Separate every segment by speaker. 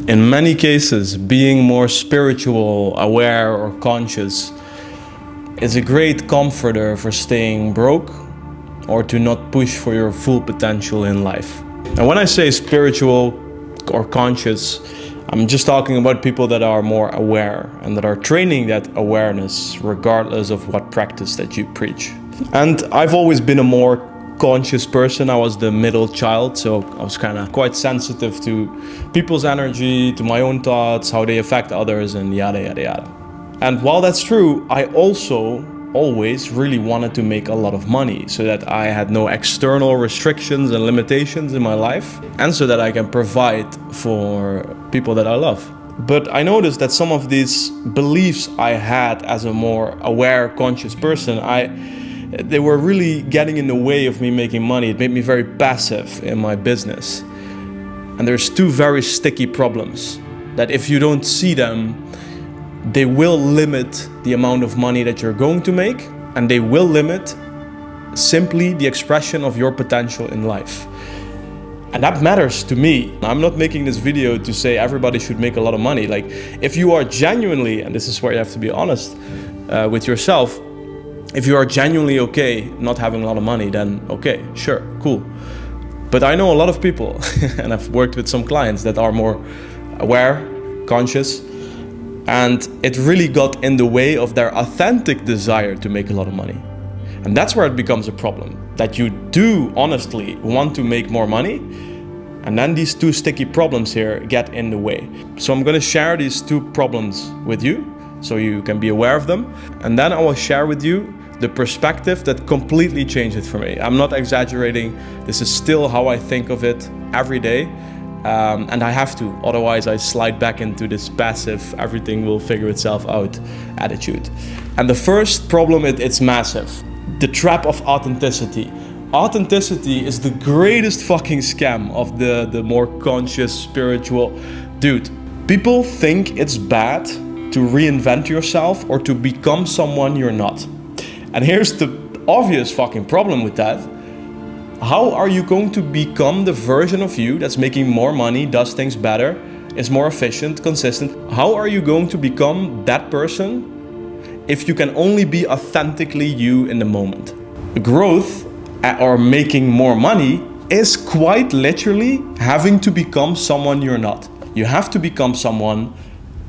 Speaker 1: In many cases, being more spiritual, aware, or conscious is a great comforter for staying broke or to not push for your full potential in life. And when I say spiritual or conscious, I'm just talking about people that are more aware and that are training that awareness regardless of what practice that you preach. And I've always been a more conscious person. I was the middle child, so I was kind of quite sensitive to people's energy, to my own thoughts, how they affect others, and yada yada yada. And while that's true, I also always really wanted to make a lot of money so that I had no external restrictions and limitations in my life, and so that I can provide for people that I love. But I noticed that some of these beliefs I had as a more aware, conscious person, they were really getting in the way of me making money. It made me very passive in my business. And there's two very sticky problems that if you don't see them, they will limit the amount of money that you're going to make, and they will limit simply the expression of your potential in life. And that matters to me. I'm not making this video to say everybody should make a lot of money. Like, if you are genuinely, and this is where you have to be honest with yourself, if you are genuinely okay not having a lot of money, then okay, sure, cool. But I know a lot of people, and I've worked with some clients that are more aware, conscious, and it really got in the way of their authentic desire to make a lot of money. And that's where it becomes a problem, that you do honestly want to make more money, and then these two sticky problems here get in the way. So I'm going to share these two problems with you so you can be aware of them, and then I will share with you the perspective that completely changed it for me. I'm not exaggerating. This is still how I think of it every day. And I have to, otherwise I slide back into this passive, everything will figure itself out attitude. And the first problem, it's massive. The trap of authenticity. Authenticity is the greatest fucking scam of the more conscious, spiritual. Dude, people think it's bad to reinvent yourself or to become someone you're not. And here's the obvious fucking problem with that. How are you going to become the version of you that's making more money, does things better, is more efficient, consistent? How are you going to become that person if you can only be authentically you in the moment? Growth or making more money is quite literally having to become someone you're not. You have to become someone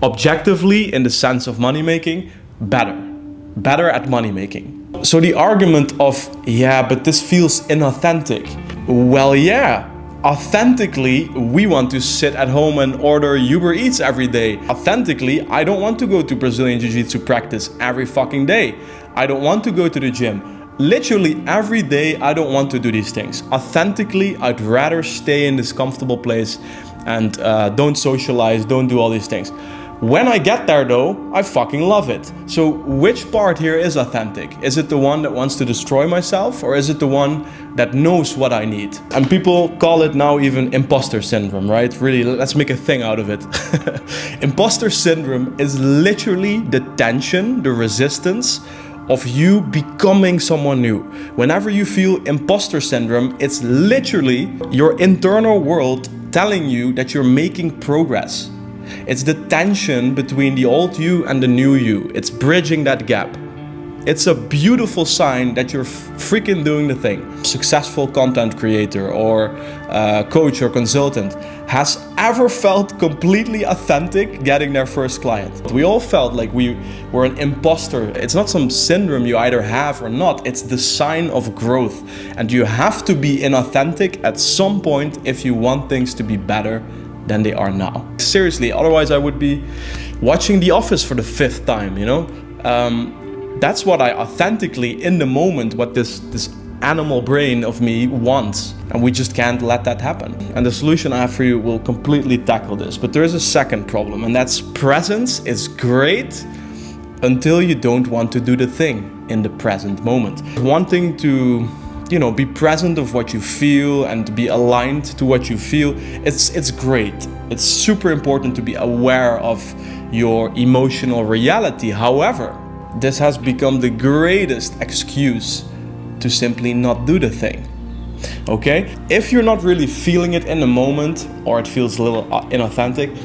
Speaker 1: objectively, in the sense of money making, better at money making. So the argument of, yeah, but this feels inauthentic. Well, yeah, authentically, we want to sit at home and order Uber Eats every day. Authentically, I don't want to go to Brazilian Jiu-Jitsu practice every fucking day. I don't want to go to the gym. Literally every day, I don't want to do these things. Authentically, I'd rather stay in this comfortable place and don't socialize, don't do all these things. When I get there though, I fucking love it. So which part here is authentic? Is it the one that wants to destroy myself, or is it the one that knows what I need? And people call it now even imposter syndrome, right? Really, let's make a thing out of it. Imposter syndrome is literally the tension, the resistance of you becoming someone new. Whenever you feel imposter syndrome, it's literally your internal world telling you that you're making progress. It's the tension between the old you and the new you. It's bridging that gap. It's a beautiful sign that you're freaking doing the thing. Successful content creator or coach or consultant has ever felt completely authentic getting their first client. We all felt like we were an imposter. It's not some syndrome you either have or not. It's the sign of growth. And you have to be inauthentic at some point if you want things to be better than they are now. Seriously, otherwise I would be watching The Office for the 5th time, you know? That's what I authentically, in the moment, what this animal brain of me wants. And we just can't let that happen. And the solution I have for you will completely tackle this. But there is a second problem, and that's presence is great until you don't want to do the thing in the present moment. Wanting to be present of what you feel and be aligned to what you feel, it's great. It's super important to be aware of your emotional reality. However, this has become the greatest excuse to simply not do the thing. okay? If you're not really feeling it in the moment, or it feels a little inauthentic,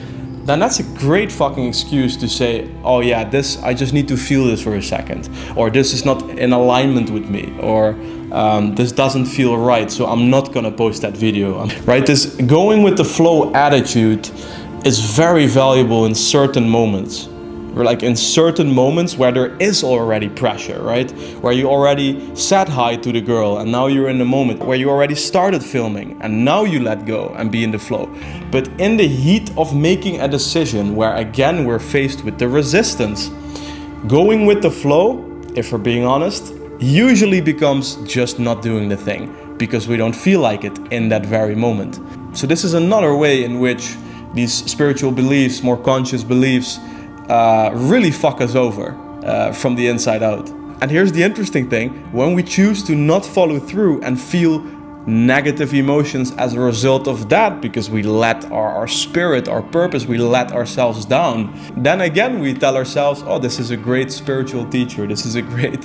Speaker 1: then that's a great fucking excuse to say, oh yeah, I just need to feel this for a second, or this is not in alignment with me, or this doesn't feel right, so I'm not gonna post that video, right? This going with the flow attitude is very valuable in certain moments. Or like in certain moments where there is already pressure, right? Where you already said hi to the girl and now you're in the moment where you already started filming and now you let go and be in the flow. But in the heat of making a decision where again we're faced with the resistance, going with the flow, if we're being honest, usually becomes just not doing the thing because we don't feel like it in that very moment. So this is another way in which these spiritual beliefs, more conscious beliefs, really fuck us over from the inside out. And here's the interesting thing: when we choose to not follow through and feel negative emotions as a result of that, because we let our spirit, our purpose, we let ourselves down, then again we tell ourselves, oh, this is a great spiritual teacher, this is a great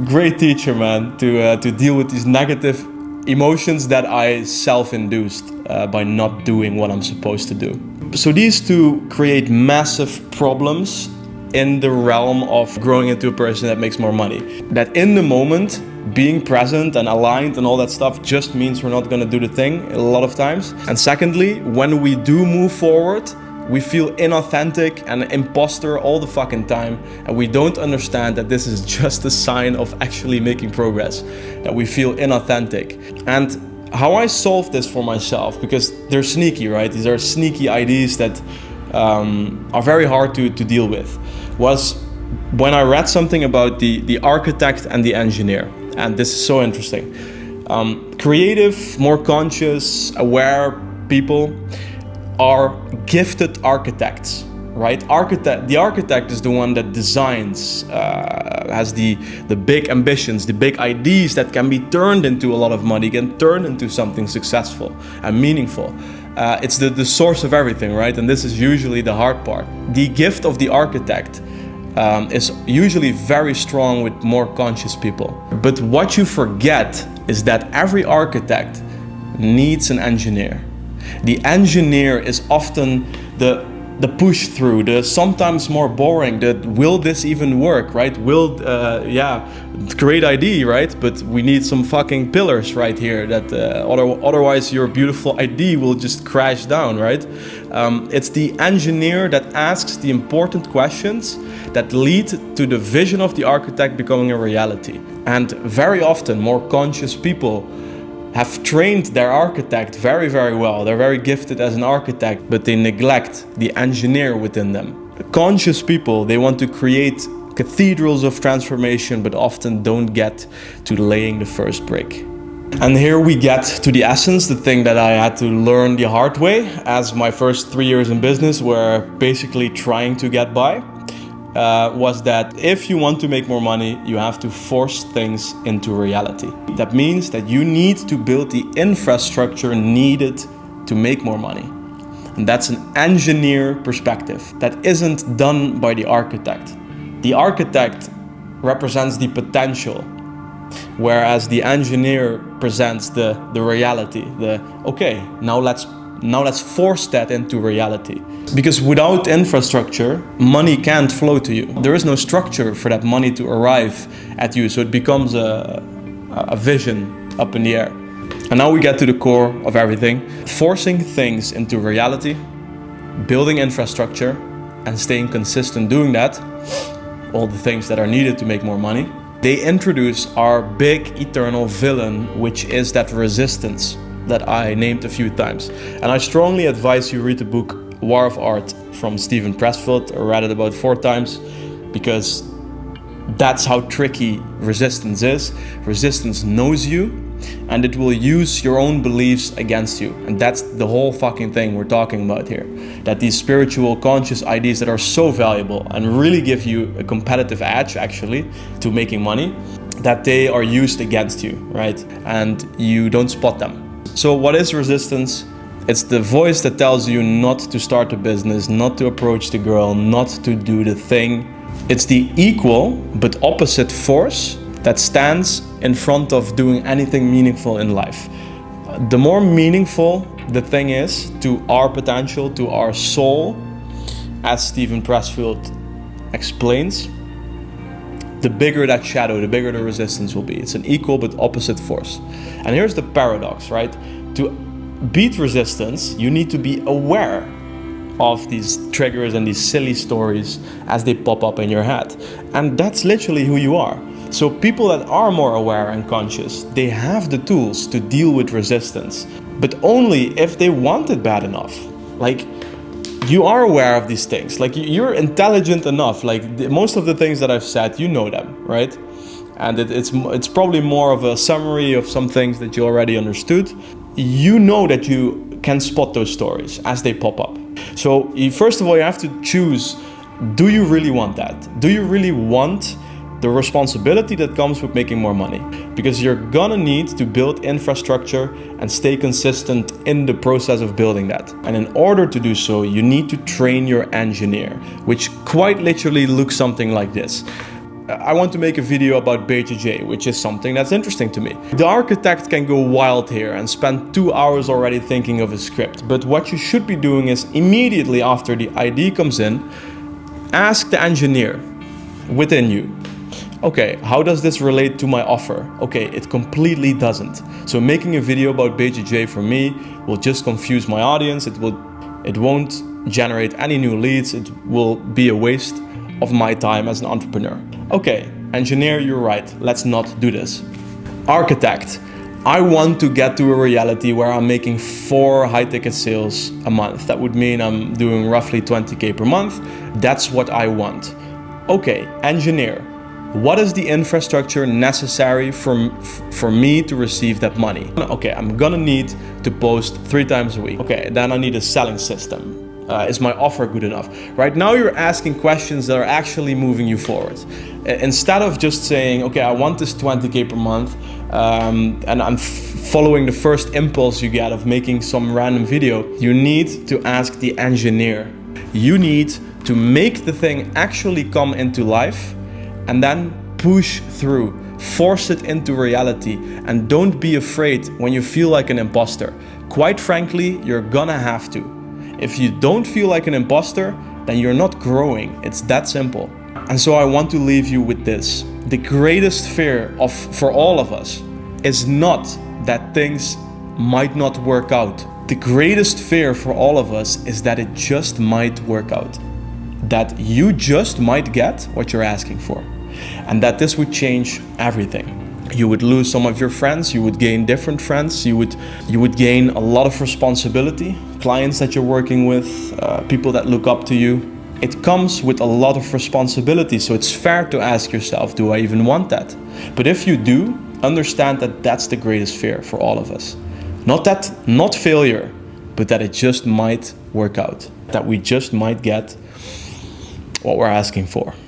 Speaker 1: great teacher, man, to deal with these negative emotions that I self-induced by not doing what I'm supposed to do. So these two create massive problems in the realm of growing into a person that makes more money. That in the moment, being present and aligned and all that stuff just means we're not gonna do the thing a lot of times. And secondly, when we do move forward, we feel inauthentic and imposter all the fucking time, and we don't understand that this is just a sign of actually making progress, that we feel inauthentic. And how I solve this for myself, because they're sneaky, right? These are sneaky ideas that are very hard to deal with, was when I read something about the architect and the engineer. And this is so interesting. Creative, more conscious, aware people are gifted architects, right? The architect is the one that designs, has the big ambitions, the big ideas that can be turned into a lot of money, can turn into something successful and meaningful. It's the source of everything, right? And this is usually the hard part. The gift of the architect is usually very strong with more conscious people. But what you forget is that every architect needs an engineer. The engineer is often the push through, the sometimes more boring, will this even work, right? Great idea, right? But we need some fucking pillars right here that otherwise your beautiful idea will just crash down, right? It's the engineer that asks the important questions that lead to the vision of the architect becoming a reality. And very often more conscious people have trained their architect very, very well. They're very gifted as an architect, but they neglect the engineer within them. Conscious people, they want to create cathedrals of transformation, but often don't get to laying the first brick. And here we get to the essence, the thing that I had to learn the hard way, as my first 3 years in business were basically trying to get by. Was that if you want to make more money, you have to force things into reality. That means that you need to build the infrastructure needed to make more money. And that's an engineer perspective that isn't done by the architect. The architect represents the potential, whereas the engineer presents the reality. Now let's force that into reality. Because without infrastructure, money can't flow to you. There is no structure for that money to arrive at you, so it becomes a vision up in the air. And now we get to the core of everything. Forcing things into reality, building infrastructure, and staying consistent doing that, all the things that are needed to make more money, they introduce our big eternal villain, which is that resistance that I named a few times. And I strongly advise you read the book War of Art from Steven Pressfield. I read it about 4 times because that's how tricky resistance is. Resistance knows you and it will use your own beliefs against you. And that's the whole fucking thing we're talking about here. That these spiritual conscious ideas that are so valuable and really give you a competitive edge actually to making money, that they are used against you, right? And you don't spot them. So what is resistance? It's the voice that tells you not to start a business, not to approach the girl, not to do the thing. It's the equal but opposite force that stands in front of doing anything meaningful in life. The more meaningful the thing is to our potential, to our soul, as Steven Pressfield explains, the bigger that shadow, the bigger the resistance will be. It's an equal but opposite force. And here's the paradox, right? To beat resistance, you need to be aware of these triggers and these silly stories as they pop up in your head. And that's literally who you are. So people that are more aware and conscious, they have the tools to deal with resistance, but only if they want it bad enough. Like, you are aware of these things, like you're intelligent enough, like most of the things that I've said, you know them, right? And it's probably more of a summary of some things that you already understood. You know that you can spot those stories as they pop up. So first of all, you have to choose, do you really want that? Do you really want the responsibility that comes with making more money? Because you're gonna need to build infrastructure and stay consistent in the process of building that. And in order to do so, you need to train your engineer, which quite literally looks something like this. I want to make a video about BJJ, which is something that's interesting to me. The architect can go wild here and spend 2 hours already thinking of a script. But what you should be doing is immediately after the idea comes in, ask the engineer within you, okay, how does this relate to my offer? Okay, it completely doesn't. So making a video about BJJ for me will just confuse my audience. It won't generate any new leads. It will be a waste of my time as an entrepreneur. Okay, engineer, you're right. Let's not do this. Architect, I want to get to a reality where I'm making 4 high-ticket sales a month. That would mean I'm doing roughly 20K per month. That's what I want. Okay, engineer, what is the infrastructure necessary for me to receive that money? Okay, I'm gonna need to post 3 times a week. Okay, then I need a selling system. Is my offer good enough? Right now you're asking questions that are actually moving you forward. Instead of just saying, okay, I want this 20K per month, and I'm following the first impulse you get of making some random video, you need to ask the engineer. You need to make the thing actually come into life and then push through, force it into reality, and don't be afraid when you feel like an imposter. Quite frankly, you're gonna have to. If you don't feel like an imposter, then you're not growing. It's that simple. And so I want to leave you with this. The greatest fear for all of us is not that things might not work out. The greatest fear for all of us is that it just might work out. That you just might get what you're asking for. And that this would change everything. You would lose some of your friends, you would gain different friends, you would gain a lot of responsibility, clients that you're working with, people that look up to you. It comes with a lot of responsibility, so it's fair to ask yourself, do I even want that? But if you do, understand that that's the greatest fear for all of us. Not failure, but that it just might work out, that we just might get what we're asking for.